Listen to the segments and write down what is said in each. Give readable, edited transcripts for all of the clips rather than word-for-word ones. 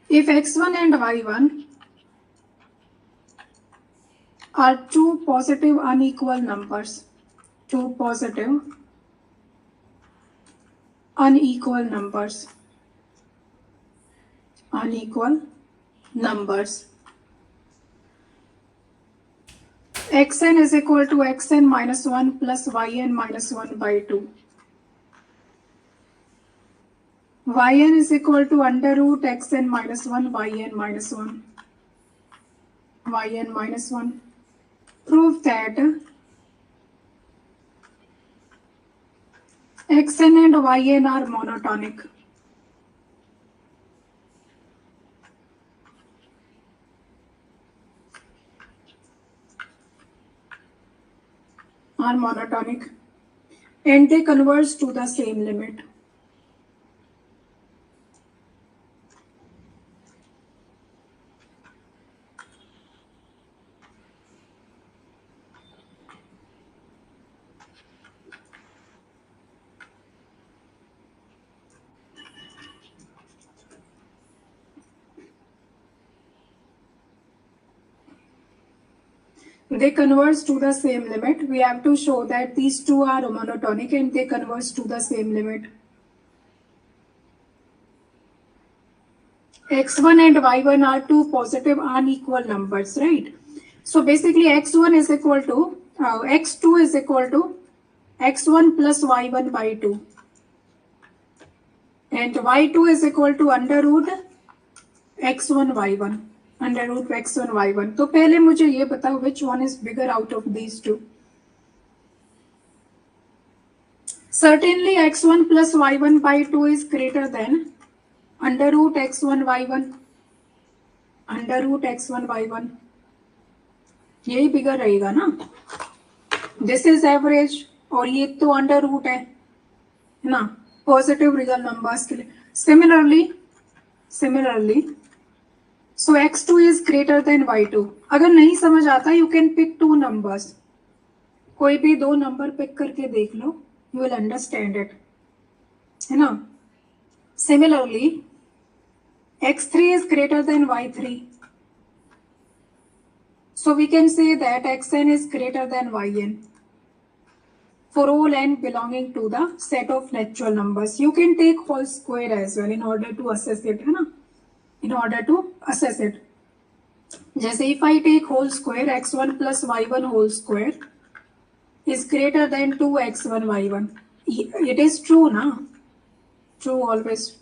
If x1 and y1 are two positive unequal numbers, two positive unequal numbers, xn is equal to xn minus 1 plus yn minus 1 by 2. Yn is equal to under root xn minus 1 yn minus 1. Yn minus 1. Prove that xn and yn are monotonic. And they converge to the same limit. They converge to the same limit. We have to show that these two are monotonic and they converge to the same limit. x1 and y1 are two positive unequal numbers, right? So basically x1 is equal to x2 is equal to x1 plus y1 by 2 and y2 is equal to under root x1 y1. Under root x1 y1. तो पहले मुझे ये बताओ which one is bigger out of these two. Certainly x1 plus y1 by 2 is greater than under root x1 y1. Under root x1 y1. यही bigger रहेगा ना. This is average और ये तो under root है ना, positive real numbers के लिए. Similarly so x2 is greater than y2. अगर नहीं समझ आता you can pick two numbers. कोई भी दो नंबर पिक करके देख लो, you will understand it, है ना. Similarly x3 is greater than y3. So we can say that xn is greater than yn for all n belonging to the set of natural numbers. You can take whole square as well in order to assess it, है ना. In order to assess it. जैसे if I take whole square x1 plus y1 whole square is greater than 2x1 y1. It is true, na? True always.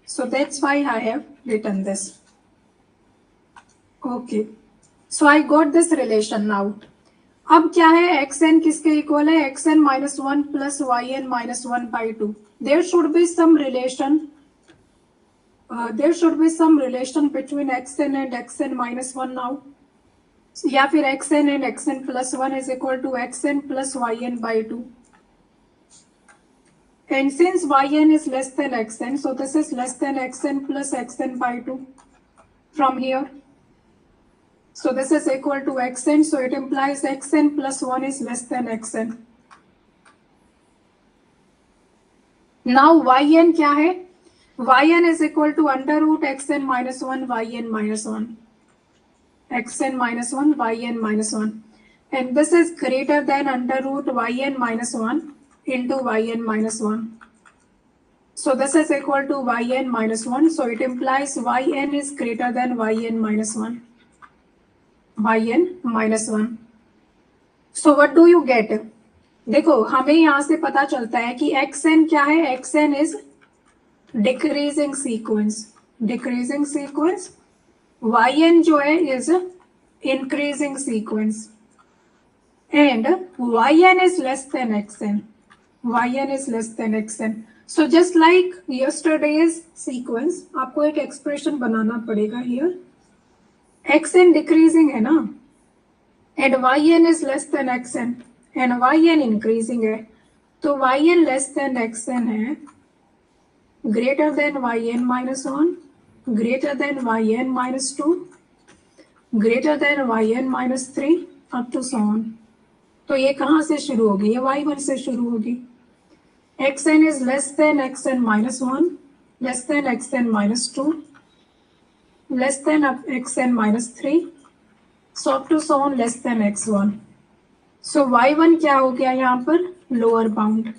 So that's why I have written this. Okay. So I got this relation now. अब क्या है xn किसके equal है? xn minus 1 plus yn minus 1 by 2. There should be some relation. There should be some relation between xn and xn minus 1 now. या फिर xn and xn plus 1 is equal to xn plus yn by 2. And since yn is less than xn, so this is less than xn plus xn by 2 from here. So this is equal to xn, so it implies xn plus 1 is less than xn. Now yn क्या है? yn is equal to under root xn minus 1 yn minus 1. xn minus 1 yn minus 1. And this is greater than under root yn minus 1 into yn minus 1. So this is equal to yn minus 1. So it implies yn is greater than yn minus 1. yn minus 1. So what do you get? देखो हमें यहाँ से पता चलता है कि xn क्या है? xn is decreasing sequence. yn जो है is increasing sequence and yn is less than xn. So just like yesterday's sequence, आपको एक expression बनाना पड़ेगा here. xn decreasing है ना, and yn is less than xn and yn increasing है, तो yn less than xn है, greater than yn minus 1, greater than yn minus 2, greater than yn minus 3 up to so on. तो ये कहाँ से शुरू होगी? ये y1 से शुरू होगी. xn is less than xn minus 1, less than xn minus 2, less than xn minus 3, so up to so on less than x1. So y1 क्या हो गया यहाँ पर लोअर बाउंड,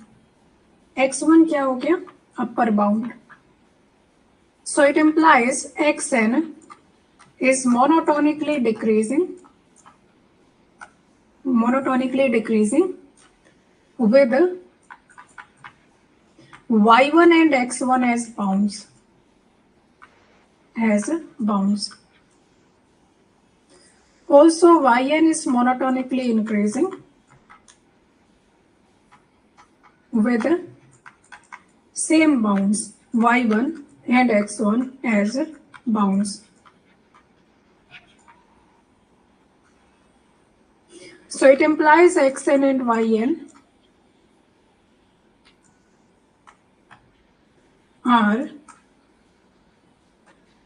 x1 क्या हो गया upper bound. So it implies xn is monotonically decreasing with y1 and x1 as bounds. Also yn is monotonically increasing with same bounds, y1 and x1 as bounds. So it implies xn and yn are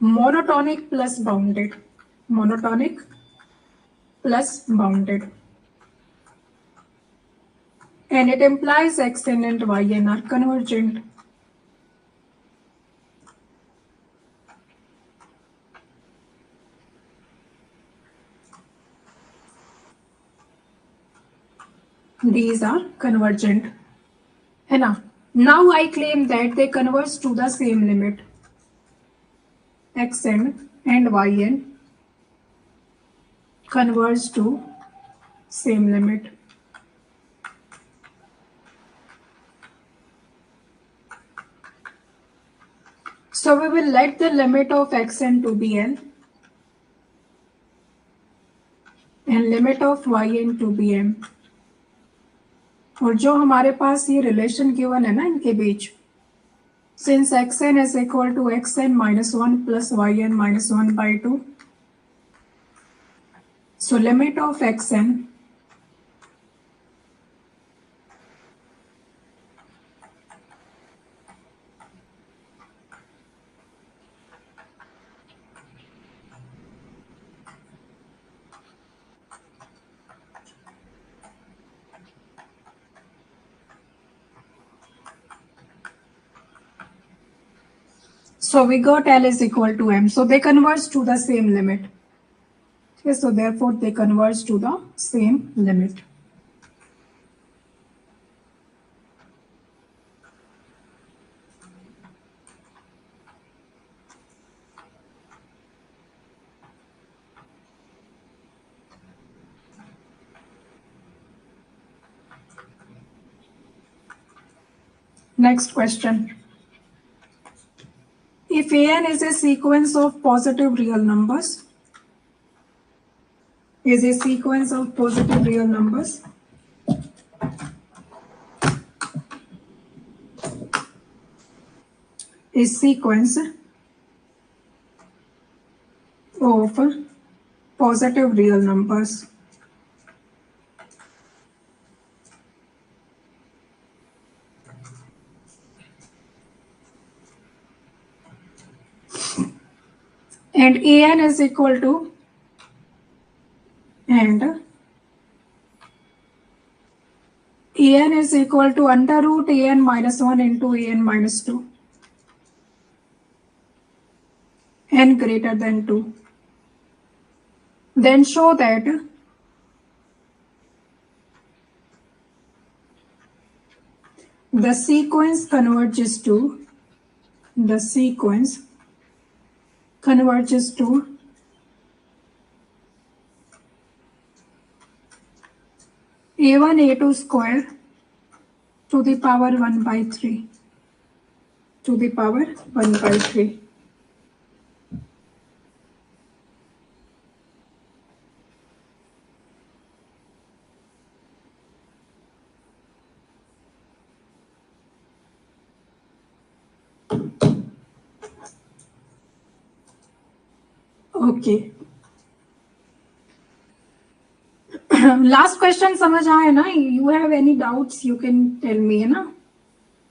monotonic plus bounded. And it implies xn and yn are convergent. These are convergent. है ना? Now I claim that they converge to the same limit. xn and yn converge to same limit. So we will let the limit of xn to be n and limit of yn to be m. और जो हमारे पास ये relation given है ना इनके बीच, since xn is equal to xn minus 1 plus yn minus 1 by 2, so limit of xn so we got L is equal to M. So they converge to the same limit. Okay, so therefore they converge to the same limit. Next question. If an is a sequence of positive real numbers, a sequence of positive real numbers, and an is equal to under root an minus 1 into an minus 2, n greater than 2, then show that the sequence converges to a1 a2 square to the power 1 by 3 Okay. Last question समझ आए ना? You have any doubts you can tell me, है ना?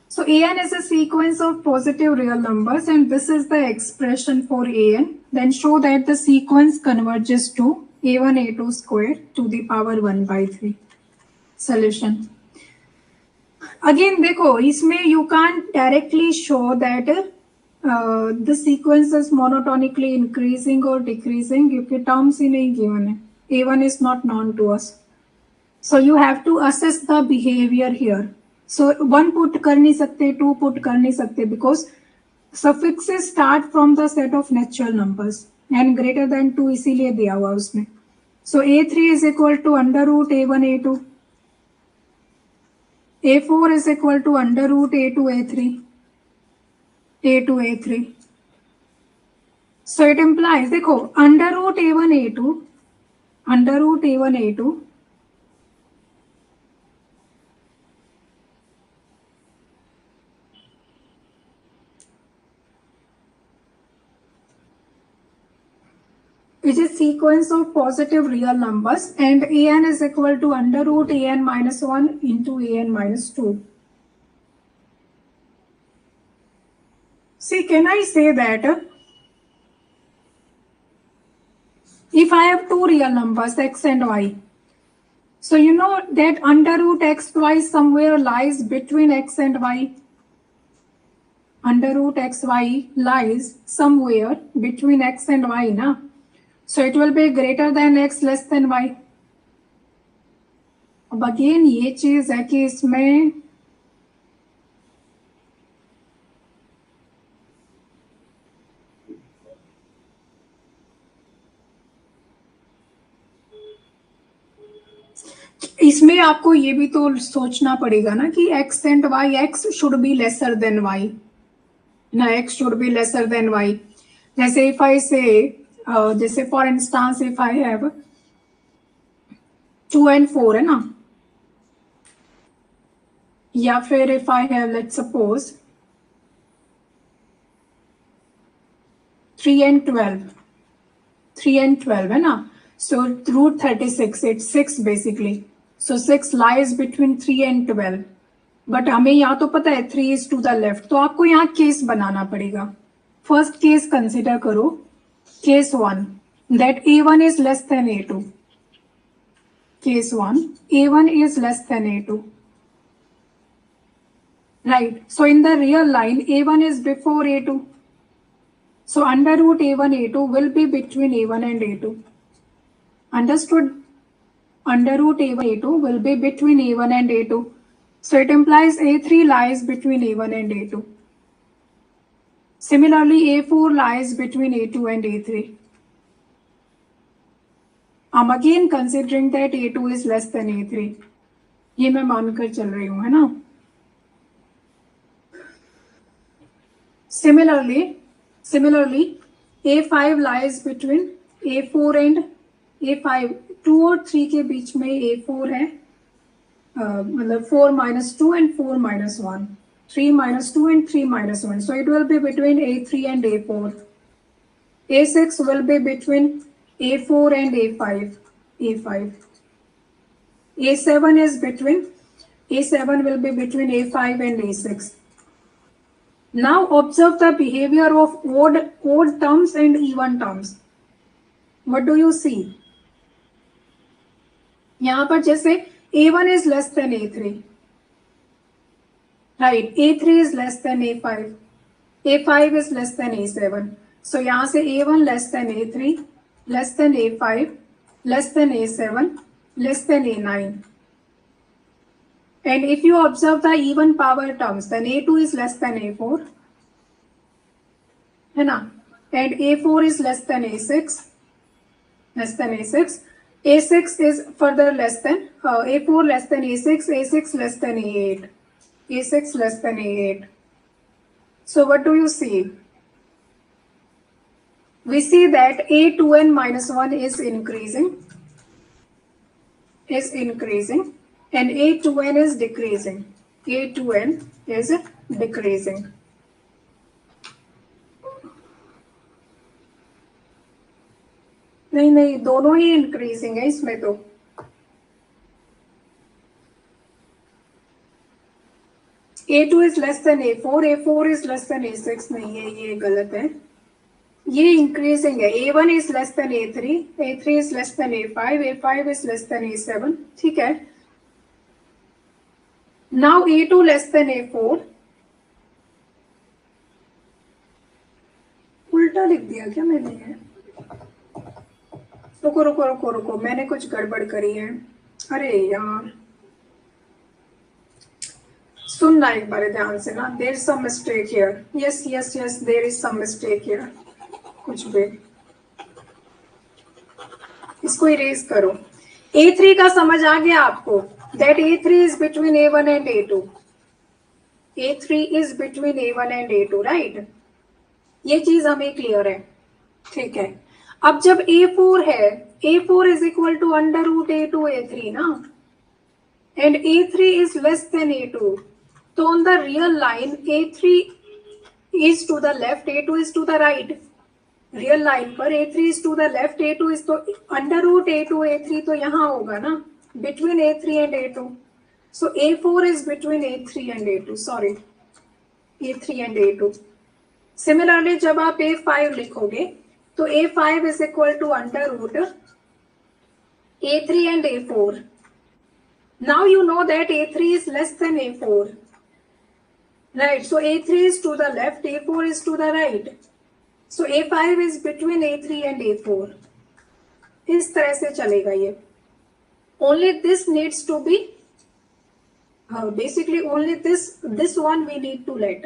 So an is a sequence of positive real numbers and this is the expression for an. Then show that the sequence converges to a1 a2 square to the power 1 by 3. Solution. Again देखो इसमें you can't directly show that the sequence is monotonically increasing or decreasing क्योंकि terms ही नहीं given है. A1 is not known to us. So you have to assess the behavior here. So 1 put कर नहीं सकते, 2 put कर नहीं सकते because suffixes start from the set of natural numbers and greater than 2 इसीलिए दिया हुआ उसमें. So A3 is equal to under root A1 A2. A4 is equal to under root A2 A3. A2 A3. So it implies, देखो under root A1 A2, under root A1 A2 is a sequence of positive real numbers and an is equal to under root an minus 1 into an minus 2. See, can I say that if I have two real numbers x and y, so you know that under root xy somewhere lies between x and y. Under root xy lies somewhere between x and y, na? So it will be greater than x less than y. अब again ये चीज है कि इसमें आपको ये भी तो सोचना पड़ेगा ना कि x and y, x should be lesser than y ना, x should be lesser than y. जैसे if I say जैसे for instance if I have 2 and 4 है ना, या फिर if I have let's suppose 3 and 12, 3 and 12 है ना, so root 36, it's 6 basically, so 6 lies between 3 and 12, but हमें यहाँ तो पता है 3 is to the left, तो आपको यहाँ केस बनाना पड़ेगा. फर्स्ट केस कंसिडर करो, case 1 that a1 is less than a2. Case 1, a1 is less than a2. Right. So in the real line, a1 is before a2. So under root a1 a2 will be between a1 and a2. Understood? Under root a1 a2 will be between a1 and a2. So it implies a3 lies between a1 and a2. Similarly, a4 lies between a2 and a3. I'm again considering that a2 is less than a3. ये मैं मानकर चल रही हूँ, है ना? Similarly, a5 lies between a4 and a5. 2 और 3 के बीच में a4 है, मतलब 4 minus 2 and 4 minus 1. 3 minus 2 and 3 minus 1. So it will be between a3 and a4. a6 will be between a4 and a5. a7 is between, a7 will be between a5 and a6. Now observe the behavior of odd terms and even terms. What do you see? यहाँ पर जैसे a1 is less than a3. Right, a3 is less than a5. a5 is less than a7. So यहाँ से a1 less than a3, less than a5, less than a7, less than a9. And if you observe the even power terms, then a2 is less than a4, है ना? And a4 is less than a6, a6 is further less than a4 less than a6, a6 less than a8, a6 less than a8. So what do you see? We see that a2n minus 1 is increasing, and a2n is decreasing. a2n is decreasing. नहीं दोनों ही increasing है इसमें तो. a2 is less than a4, a4 is less than a6. नहीं है, ये गलत है, ये इंक्रीजिंग है. a1 is less than a3, a3 is less than a5, a5 is less than a7. ठीक है. Now a2 less than a4, उल्टा लिख दिया क्या मैंने? रुको रुको रुको रुको, मैंने कुछ गड़बड़ करी है। अरे यार, सुनना एक बार ध्यान से ना, there is some mistake here. Yes yes yes, there is some mistake here. कुछ भी, इसको इरेज करो। A3 का समझ आ गया आपको? That A3 is between A1 and A2। A3 is between A1 and A2, right? ये चीज हमें क्लियर है, ठीक है। अब जब A4 है, A4 is equal to under root A2 A3 ना, and A3 is less than A2, तो on the real line A3 is to the left, A2 is to the right. Real line पर A3 is to the left, A2 is तो under root A2 A3 तो यहाँ होगा ना, between A3 and A2। So A4 is between A3 and A2, sorry, A3 and A2। Similarly जब आप A5 लिखोगे तो A5 is equal to under root A3 and A4. Now you know that A3 is less than A4, right? So A3 is to the left, A4 is to the right. So A5 is between A3 and A4. इस तरह से चलेगा ये. Only this needs to be basically only this one we need to let.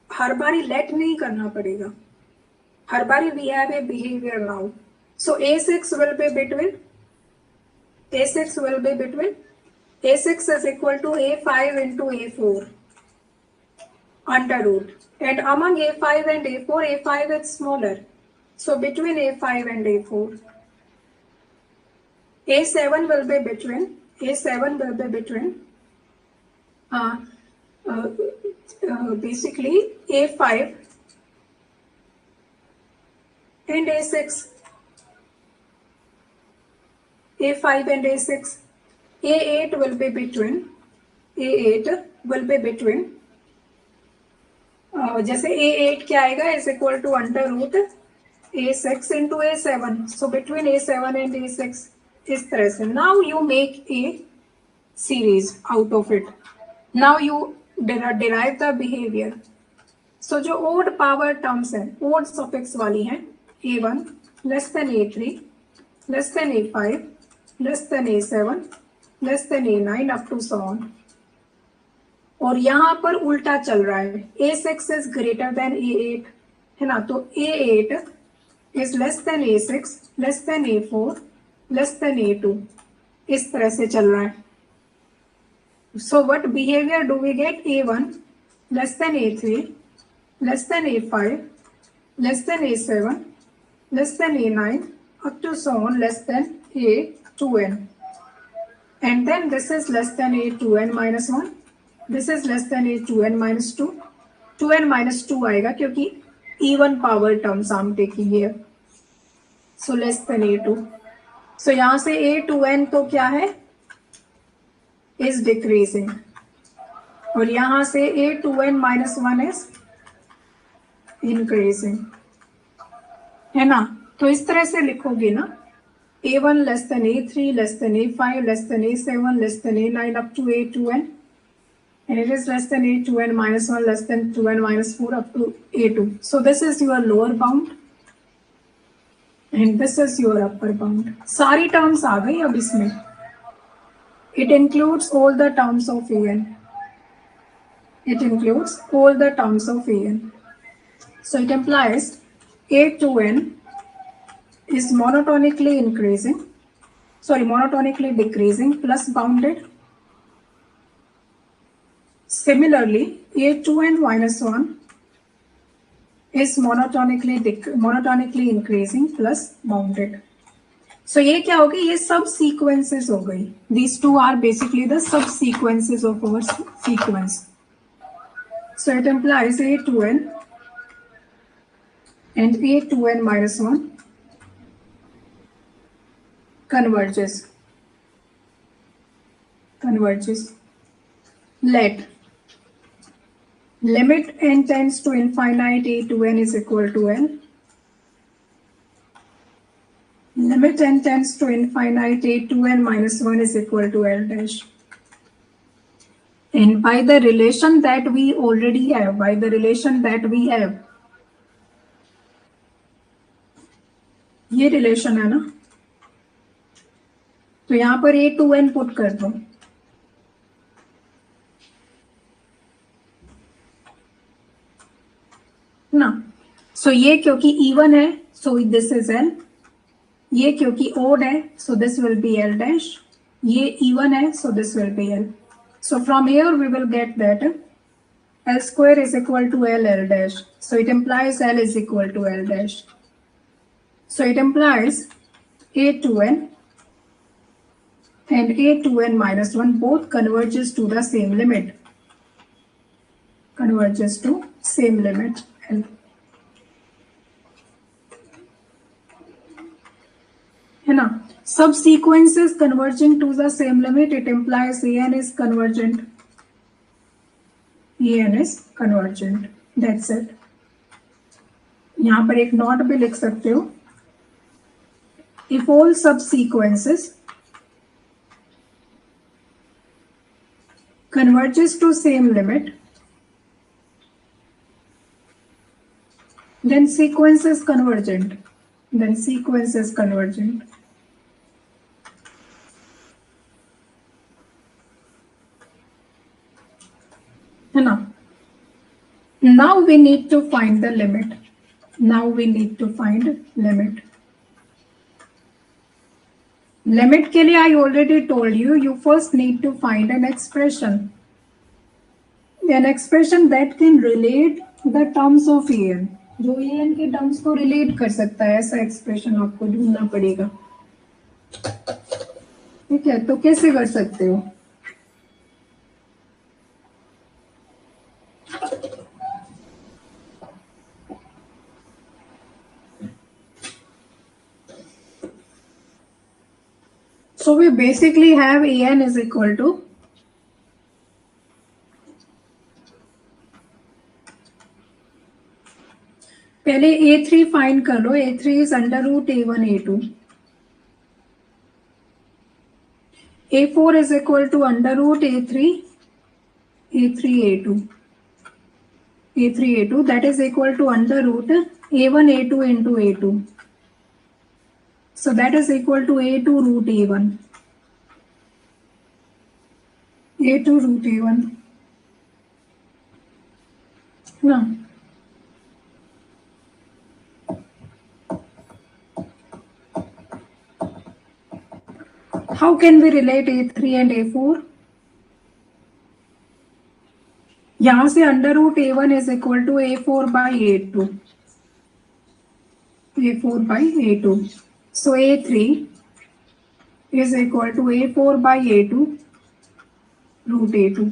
हर बारी let नहीं करना पड़ेगा. हर बारी we have a behavior now. So A6 will be between A6 is equal to A5 into A4 under root, and among A5 and A4, A5 is smaller, so between A5 and A4, A7 will be between basically A5 and A6, A5 and A6. A8 will be between जैसे A8 क्या आएगा, is equal to under root A6 into A7, so between A7 and A6, इस तरह से. Now you make a series out of it. Now you derive the behaviour. So जो odd power terms हैं, odd suffix वाली हैं, A1 less than A3 less than A5 less than A7 less than A9 up to so on. और यहाँ पर उल्टा चल रहा है, A6 is greater than A8, है ना, तो A8 is less than A6 less than A4 less than A2, इस तरह से चल रहा है. So what behaviour do we get? A1 less than A3 less than A5 less than A7 less than A9 up to so on less than A2n, and then this is less than A2n minus 1, this is less than A2n minus 2, 2n minus 2 आएगा क्योंकि even power terms I'm taking here, so less than A2. so यहाँ से A2n तो क्या है, is decreasing, और यहाँ से A2n minus 1 is increasing, है ना. तो इस तरह से लिखोगे ना, A1 less than A3 less than A5 less than A7 less than A9 up to A2n, and it is less than A2n minus 1 less than 2n minus 4 up to A2. So this is your lower bound and this is your upper bound. सारी terms आ गई अब इसमें. It includes all the terms of an. It includes all the terms of an. So it implies A2n is monotonically decreasing plus bounded. Similarly, A2n minus 1 is monotonically increasing plus bounded. So ये क्या हो गई, ये सब sequences हो गई. These two are basically the subsequences of our sequence. So it implies A2n and A2n minus 1 converges. Let limit n tends to infinite A2n is equal to n. Limit n tends to infinite A2n minus 1 is equal to L dash. And by the relation that we already have, ये relation है ना, तो यहां पर A2n put कर दो ना। सो ये क्योंकि इवन है, सो दिस इज L। ये क्योंकि ओड है, so this will be L dash. ये इवन है, so this will be L। So from here we will get that L square is equal to L dash. So it implies L is equal to L dash. So it implies A2n and A2n minus 1 both converges to the same limit. Converges to same limit L. है ना? Subsequences converging to the same limit, it implies AN is convergent. AN is convergent. That's it. यहाँ पर एक note भी लिख सकते हो. If all subsequences converges to same limit, then sequence is convergent. Then sequence is convergent. Now we need to find the limit. Now we need to find limit. Limit के लिए I already told you, you first need to find an expression. An expression that can relate the terms of AN. जो AN के terms को relate कर सकता है, ऐसा expression आपको ढूंढना पड़ेगा. ठीक है, तो कैसे कर सकते हो? So we basically have AN is equal to पहले A3 फाइंड कर लो. A3 is under root A1 A2. A4 is equal to under root A3 A2. A3 A2 that is equal to under root A1 A2 into A2. So that is equal to A2 root A1. A2 root A1. Now, how can we relate A3 and A4? यहाँ से under root A1 is equal to A4 by A2. A4 by A2. So A3 is equal to A4 by A2 root A2.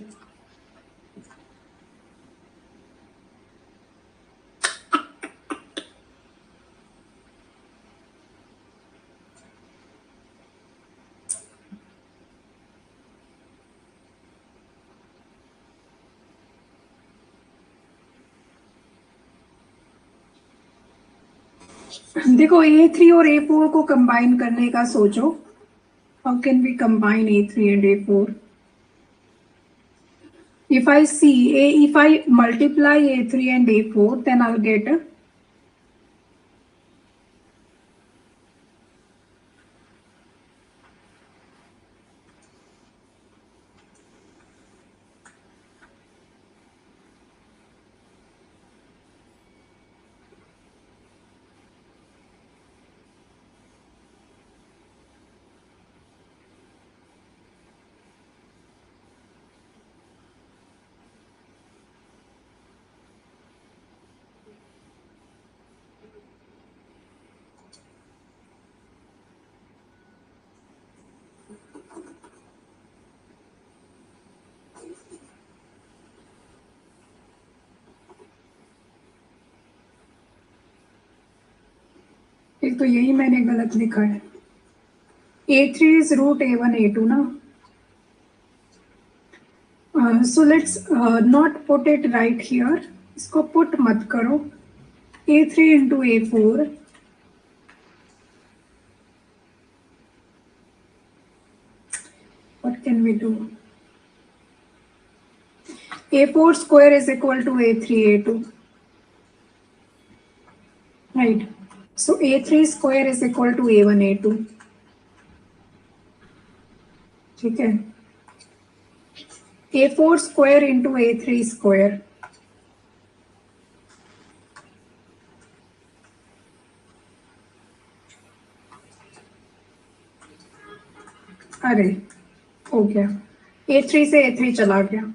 देखो A3 और A4 को combine करने का सोचो. How can we combine A3 and A4? If I multiply A3 and A4, then I'll get एक तो यही मैंने गलत लिखा है. A3 is root A1 A2 ना. So let's not put it right here. इसको put मत करो. A3 into A4. What can we do? A4 square is equal to A3 A2. Right. So A3 square is equal to A1 A2. ठीक है, A4 square into A3 square. अरे हो गया, A3 से A3 चला गया.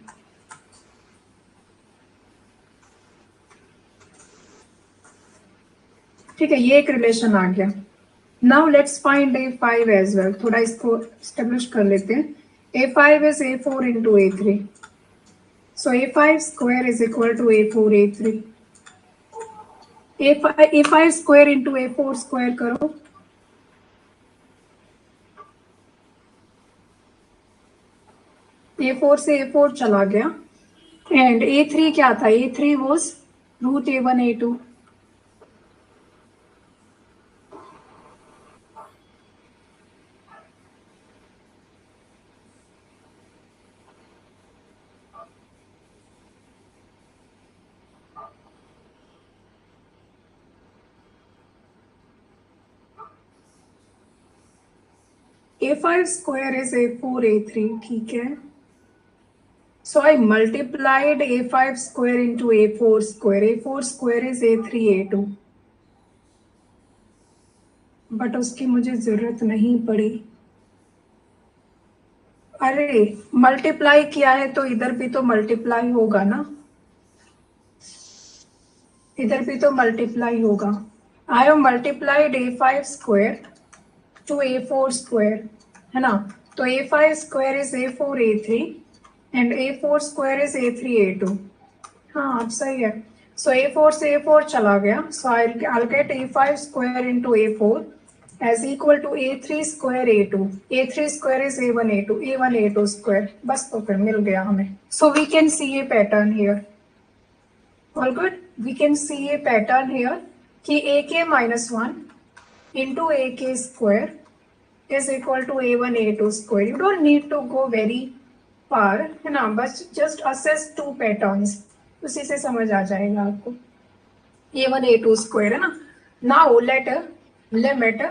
ठीक है, ये एक रिलेशन आ गया. Now let's find A5 as well. थोड़ा इसको एस्टेब्लिश कर लेते हैं. A5 is A4 into A3. So A5 square is equal to A4 A3. A5 square into A4 square करो. A4 से A4 चला गया. And A3 क्या था? A3 was root A1 A2. A5 square is A4 A3. ठीक है. So I multiplied A5 square into A4 square. A4 square is A3 A2. But उसकी मुझे जरूरत नहीं पड़ी. अरे मल्टीप्लाई किया है तो इधर भी तो मल्टीप्लाई होगा ना, इधर भी तो मल्टीप्लाई होगा. I have multiplied A5 square to A4 square, है ना. तो A5 square is A4 A3 and A4 square is A3 A2. हाँ अब सही है. सो A4 से A4 चला गया. सो I'll get A5 square into A4 as equal to A3 square A2. A3 square is A1 A2. A1 A2 square. बस तो फिर मिल गया हमें. So we can see a pattern here. All good. We can see a pattern here कि AK minus 1 into AK square is equal to A1 A2 square. You don't need to go very far, है ना. बस just assess two patterns. उसी से समझ आ जाएगा आपको. A1 A2 square है ना. Now let limit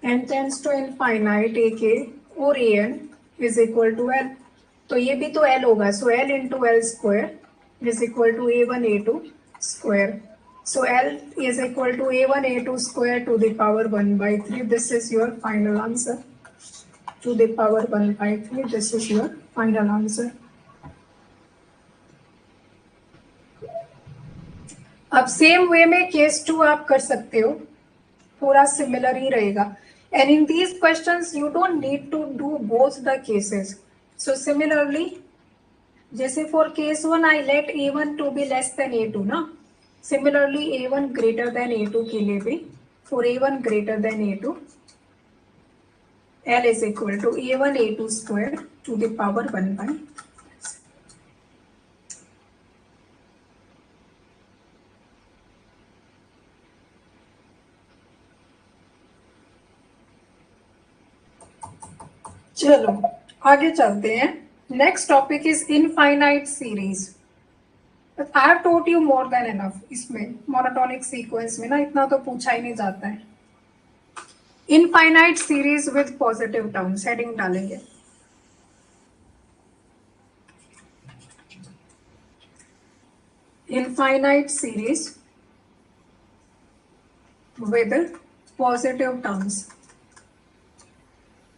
n tends to infinite AK or An is equal to L. तो ये भी तो L होगा. So L into L square is equal to A1 A2 square. So L is equal to A1 A2 square to the power 1 by 3. This is your final answer. To the power 1 by 3. This is your final answer. अब same way में case 2 आप कर सकते हो. पूरा similar ही रहेगा. And in these questions, you don't need to do both the cases. So similarly, जैसे for case 1, I let A1 to be less than A2 ना. Similarly, A1 greater than A2 के लिए भी, for A1 greater than A2, L is equal to A1 A2 square to the power 1 by. चलो आगे चलते हैं. Next topic is infinite series. I have told you more than enough. इसमें monotonic sequence में ना इतना तो पूछा ही नहीं जाता है. Infinite series with positive terms heading डालेंगे. Infinite series with positive terms.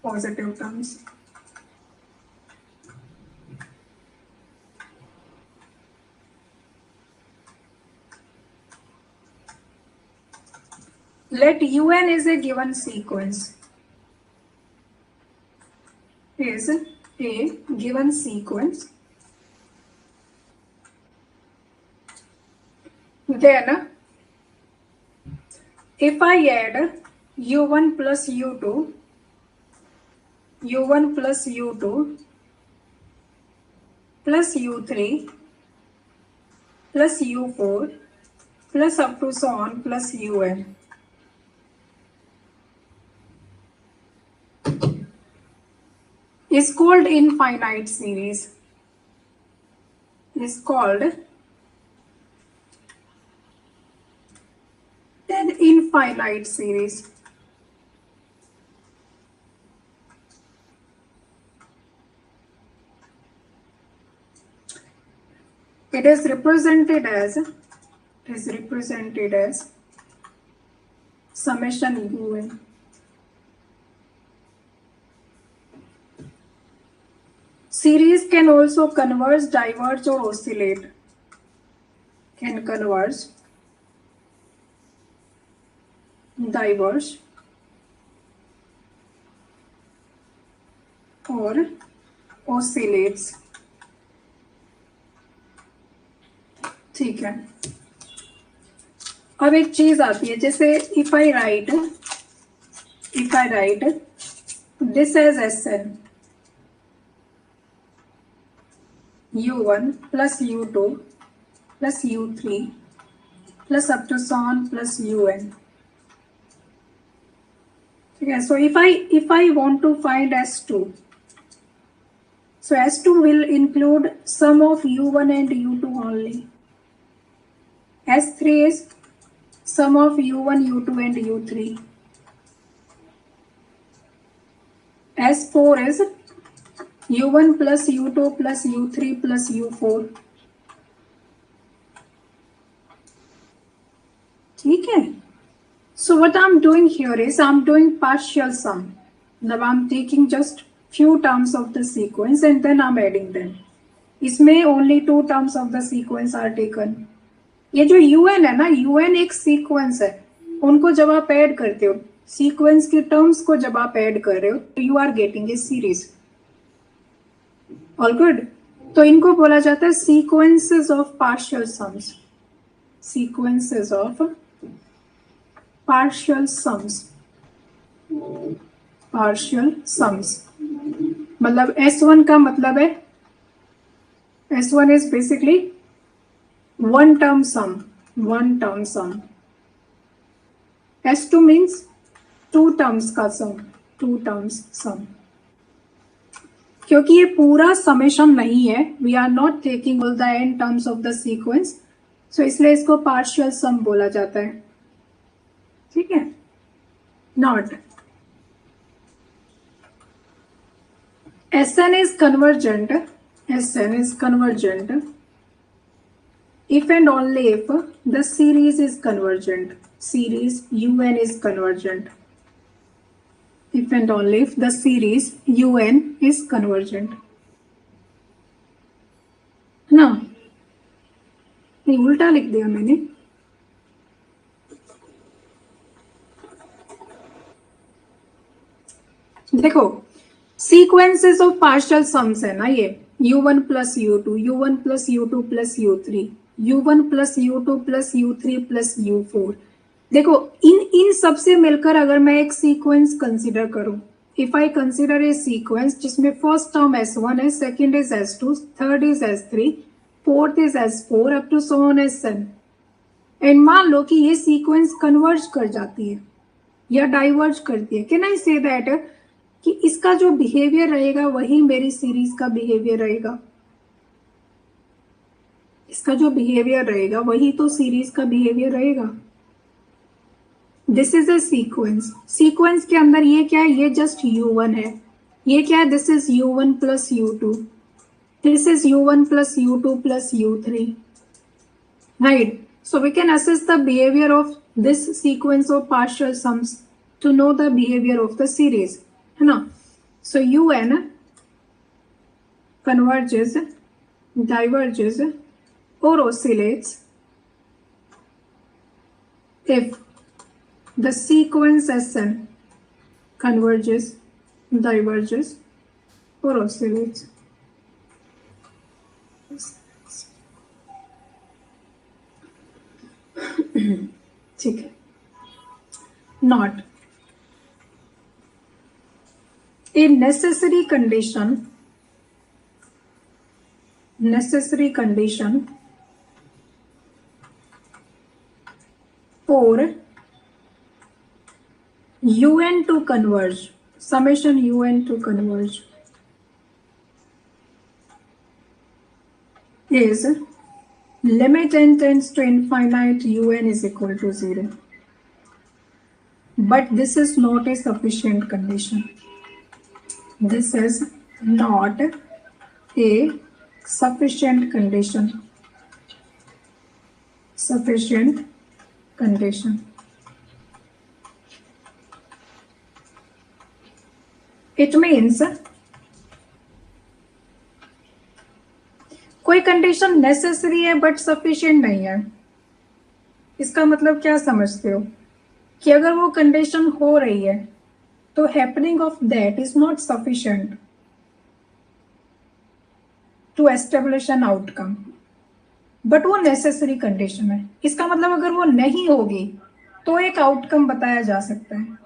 Positive terms. Let UN is a given sequence. Is a given sequence. Then, if I add U1 plus U2, U1 plus U2 plus U3 plus U4 plus up to so on plus UN. Is called infinite series. Is called an infinite infinite series. It is represented as summation un. Series can also converge, diverge or oscillate. Can converge, diverge or oscillates. ठीक है. अब एक चीज आती है, जैसे if I write this as Sn, u1 plus u2 plus u3 plus up to so on plus un. ठीक है. So if I want to find S2, so S2 will include sum of u1 and u2 only. S3 is sum of u1, u2 and u3. S4 is u1 plus u2 plus u3 plus u4. ठीक है. So what I'm doing here is I'm doing partial sum. Now I'm taking just few terms of the sequence and then I'm adding them. इसमें only 2 terms of the sequence are taken. ये जो un है ना, un एक sequence है. उनको जब आप ऐड करते हो, सीक्वेंस की टर्म्स को जब आप ऐड कर रहे हो, you are getting a series. All good. तो इनको बोला जाता है sequences of partial sums. Sequences of partial sums. Partial sums मतलब S1 का मतलब है, S1 is basically one term sum. S2 means 2 terms का sum. क्योंकि ये पूरा समेशन नहीं है, we are not taking all the n terms of the sequence, so इसलिए इसको partial sum बोला जाता है. ठीक है. Not Sn is convergent if and only if the series is convergent. Series un is convergent. If and only if the series un is convergent. ना, नहीं उल्टा लिख दिया मैंने. देखो, सीक्वेंसेस ऑफ पार्शियल सम्स है ना ये. u1 plus u2, u1 plus u2 plus u3, u1 plus u2 plus u3 plus u4. देखो, इन सब से मिलकर अगर मैं एक सीक्वेंस कंसीडर करूं, if I consider a sequence जिसमें फर्स्ट टर्म S1 है, second is S2, third is S3, fourth is S4 up to so on Sn, and मान लो कि ये सीक्वेंस कन्वर्ज कर जाती है या डाइवर्ज करती है. कैन आई से दैट कि इसका जो बिहेवियर रहेगा वही मेरी सीरीज का बिहेवियर रहेगा. इसका जो बिहेवियर रहेगा वही तो सीरीज का बिहेवियर रहेगा. This is a sequence. Sequence के अंदर ये क्या है? ये जस्ट u1 है. ये क्या है? This is u1 plus u2. This is u1 plus u2 plus u3. Right. So we can assess the behavior of this sequence of partial sums to know the behavior of the series. है ना? So un converges, diverges or oscillates if the sequence Sn converges, diverges or oscillates. ठीक है. Not a necessary condition for un to converge, summation un to converge, is limit n tends to infinite un is equal to 0. but this is not a sufficient condition. This is not a sufficient condition. Sufficient condition. It means कोई condition necessary है but sufficient नहीं है. इसका मतलब क्या समझते हो कि अगर वो कंडीशन हो रही है तो happening of that is not sufficient to establish an outcome, but वो नेसेसरी कंडीशन है. इसका मतलब अगर वो नहीं होगी तो एक आउटकम बताया जा सकता है.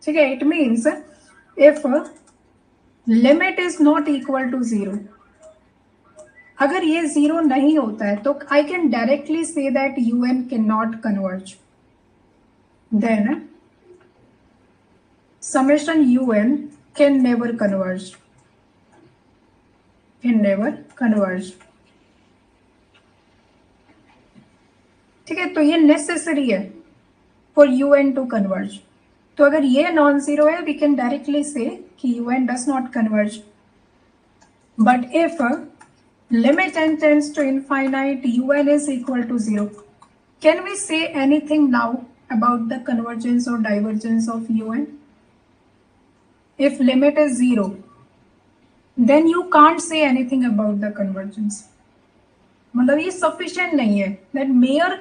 ठीक है. It means if limit is not equal to 0, अगर ये 0 नहीं होता है तो I can directly say that UN can not converge. Then summation UN can never converge. Can never converge. ठीक है. तो ये नेसेसरी है फॉर UN टू कन्वर्ज. तो अगर ये नॉन जीरो है वी कैन डायरेक्टली से कि UN does not converge. But if limit n tends to infinite, UN is equal to 0. Can we say anything now about the convergence or divergence of UN? If limit is 0, then you can't say anything about the convergence. मतलब ये sufficient नहीं है. That mere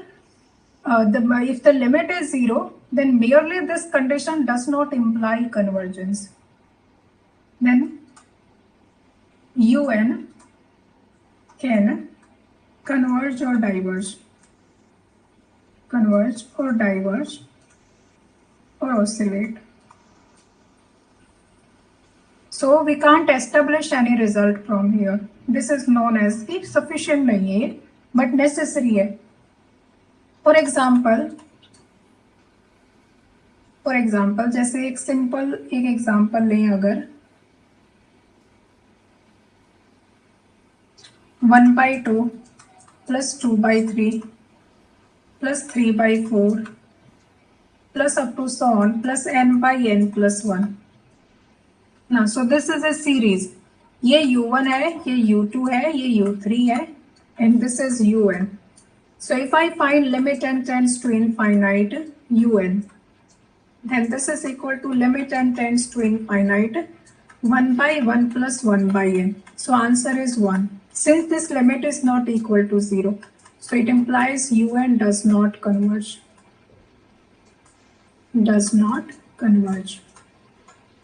if the limit is 0, then merely this condition does not imply convergence. Then UN can converge or diverge. Converge or diverge or oscillate. So we can't establish any result from here. This is known as कि sufficient नहीं है but necessary है. For example जैसे एक simple एक example लें अगर 1/2 plus 2/3 plus 3/4 plus up to so on plus n/n plus 1. Now, so this is a series. ये U1 है, ये U2 है, ये U3 है, and this is UN. So if I find limit n tends to infinite UN, then this is equal to limit n tends to infinite 1/1 plus 1/n. So answer is 1. Since this limit is not equal to 0, so it implies UN does not converge. Does not converge.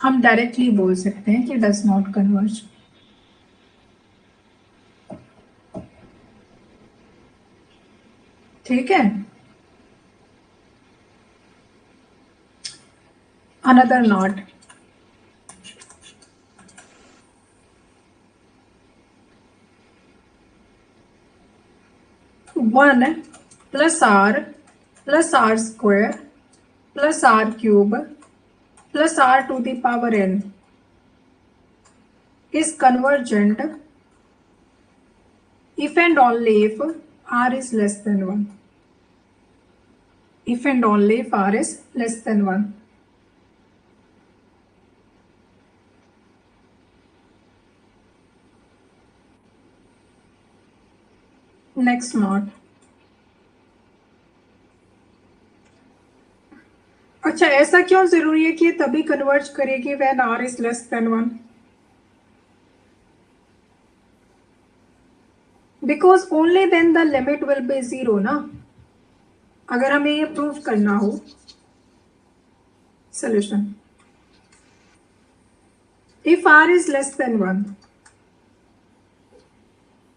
हम directly बोल सकते हैं कि does not converge. ठीक है. Another note. One plus R square plus R cube plus R to the power n is convergent if and only if R is less than 1. If and only if R is less than 1. Next note. अच्छा, ऐसा क्यों जरूरी है कि तभी converge करेगी when R is less than 1? Because only then the limit will be 0 ना. अगर हमें ये प्रूव करना हो solution. If R is less than 1,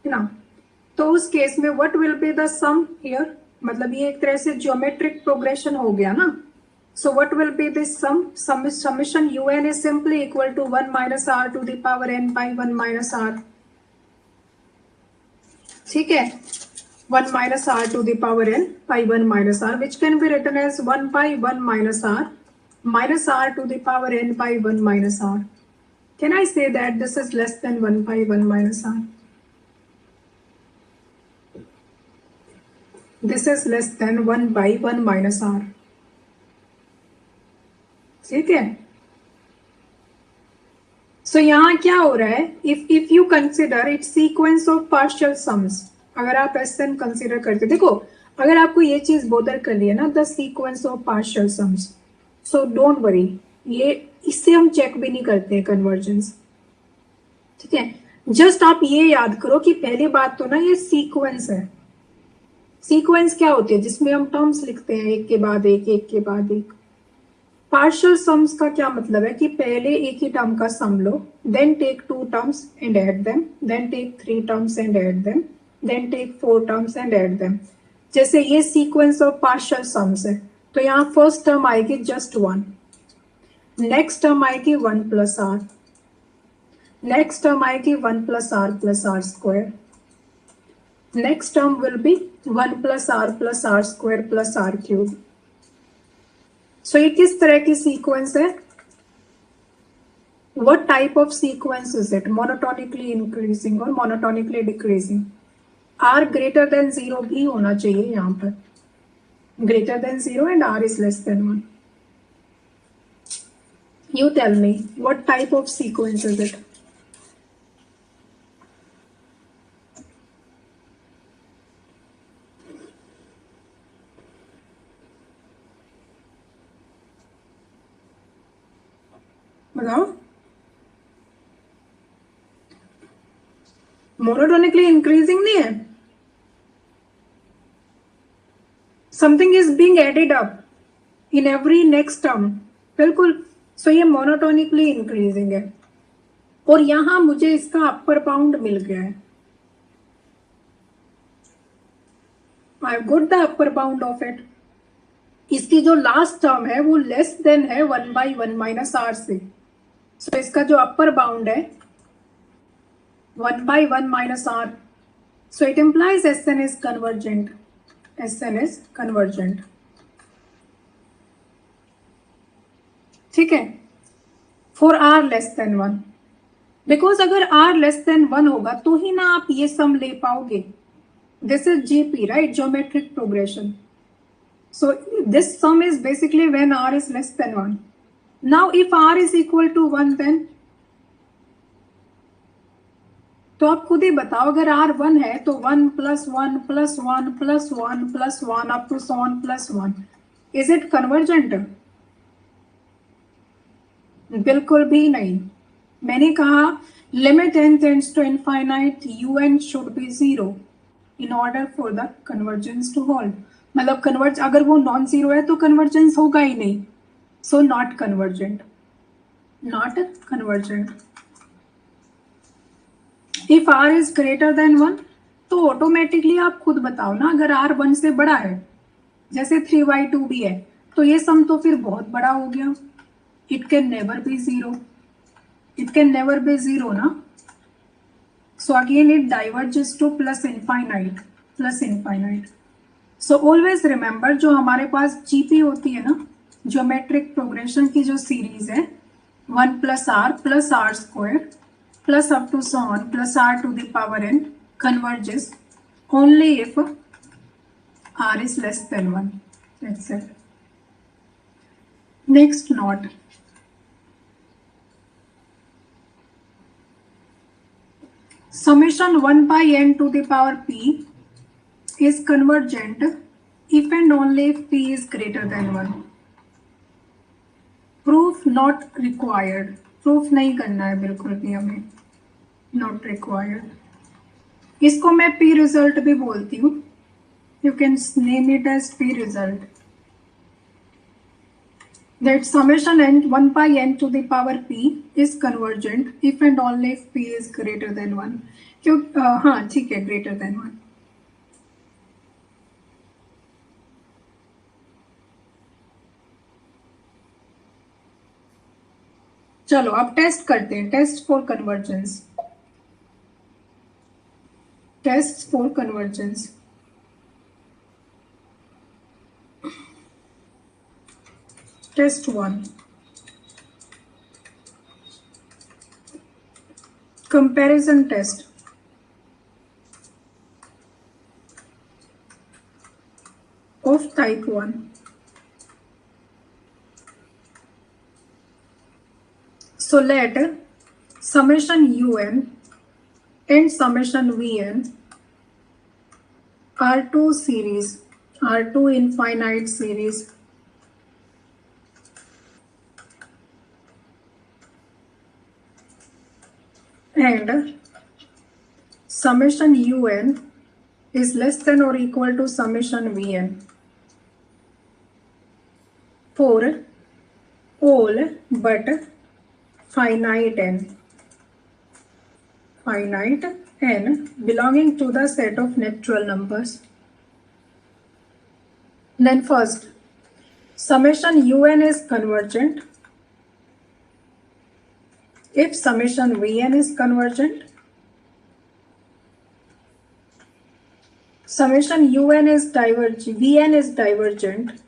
ना, तो उस केस में what will be the sum here? मतलब ये एक तरह से ज्योमेट्रिक प्रोग्रेशन हो गया ना. So what will be this sum? Summation UN is simply equal to 1 minus R to the power n by 1 minus R. ठीक है. 1 minus R to the power n by 1 minus R, which can be written as 1 by 1 minus R to the power n by 1 minus R. Can I say that this is less than 1 by 1 minus R? This is less than 1 by 1 minus R. ठीक है। सो यहाँ क्या हो रहा है, if you consider it sequence of partial sums, अगर आप SN consider करते, देखो अगर आपको ये चीज बोदर कर लिया ना, the sequence of partial sums, so don't worry, ये इससे हम चेक भी नहीं करते हैं कन्वर्जेंस, ठीक है। जस्ट आप ये याद करो कि पहली बात तो ना ये सीक्वेंस है। सीक्वेंस क्या होती है, जिसमें हम टर्म्स लिखते हैं एक के बाद एक, एक के बाद एक। पार्शियल सम्स का क्या मतलब है कि पहले एक ही टर्म का सम लो, then take two terms and add them, then take three terms and add them, then take four terms and add them. जैसे ये सीक्वेंस ऑफ पार्शियल सम्स है, तो यहाँ फर्स्ट टर्म आएगी जस्ट वन, नेक्स्ट टर्म आएगी one plus R, next term आएगी one plus are square, next term will be one plus are square plus R cube. So ये किस तरह की सीक्वेंस है, what type of sequence is it, monotonically increasing और monotonically decreasing। r greater than 0 भी होना चाहिए यहाँ पर, greater than 0 and r is less than 1। you tell me what type of sequence is it। बताओ। monotonically increasing नहीं है, something is being added up in every next term, बिल्कुल। सो ये monotonically increasing है, और यहां मुझे इसका अपर बाउंड मिल गया है, I got the upper bound of it. इसकी जो लास्ट टर्म है वो लेस देन है one by one minus R से, सो इसका जो अपर बाउंड है one by one minus R, so it implies S N is convergent, S N is convergent, ठीक है, for R less than one. Because अगर R less than one होगा तो ही ना आप ये सम ले पाओगे, this is GP right, geometric progression. So this sum is basically when r is less than 1. Now if r is equal to 1 then, तो आप खुद ही बताओ, अगर r 1 है तो 1 plus 1 plus 1 plus 1 plus 1 up to 1 plus 1, is it convergent? बिल्कुल भी नहीं। मैंने कहा limit n tends to infinite un should be 0 in order for the convergence to hold. मतलब कन्वर्ज, अगर वो नॉन जीरो है तो कन्वर्जेंस होगा ही नहीं, so not convergent, not convergent. If r is greater than 1 तो ऑटोमेटिकली आप खुद बताओ ना, अगर r 1 से बड़ा है, जैसे 3/2 भी है, तो ये सम तो फिर बहुत बड़ा हो गया, it can never be zero, it can never be zero ना। So again it diverges to plus infinite, plus infinite. So always remember, जो हमारे पास जीपी होती है ना, ज्योमेट्रिक प्रोग्रेशन की जो सीरीज है, 1 plus are square plus up to so on plus r to the power n converges only if r is less than 1, that's it। next note, summation 1 by n to the power p is convergent if and only if p is greater than 1। Proof not required, proof नहीं करना है बिल्कुल भी हमें, not required. इसको मैं P result भी बोलती हूँ, you can name it as P result, that summation n 1 by n to the power p is convergent if and only if p is greater than 1। क्यों, हाँ ठीक है, greater than 1। चलो अब टेस्ट करते हैं, test for convergence, test for convergence. Test 1, comparison test. Of type 1, So let summation un and summation vn are two series, are two infinite series. And summation un is less than or equal to summation vn for all but finite n belonging to the set of natural numbers. Then first, summation un is convergent if summation vn is convergent. Summation un is divergent, vn is divergent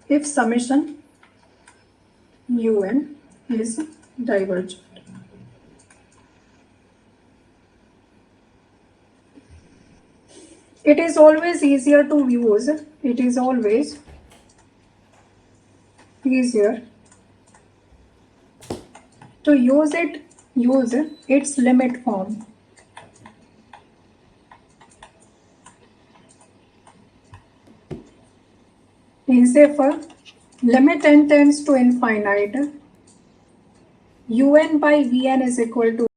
if summation un is divergent. It is always easier to use, it is always easier to use its limit form. Means if limit n tends to infinite, un by vn is equal to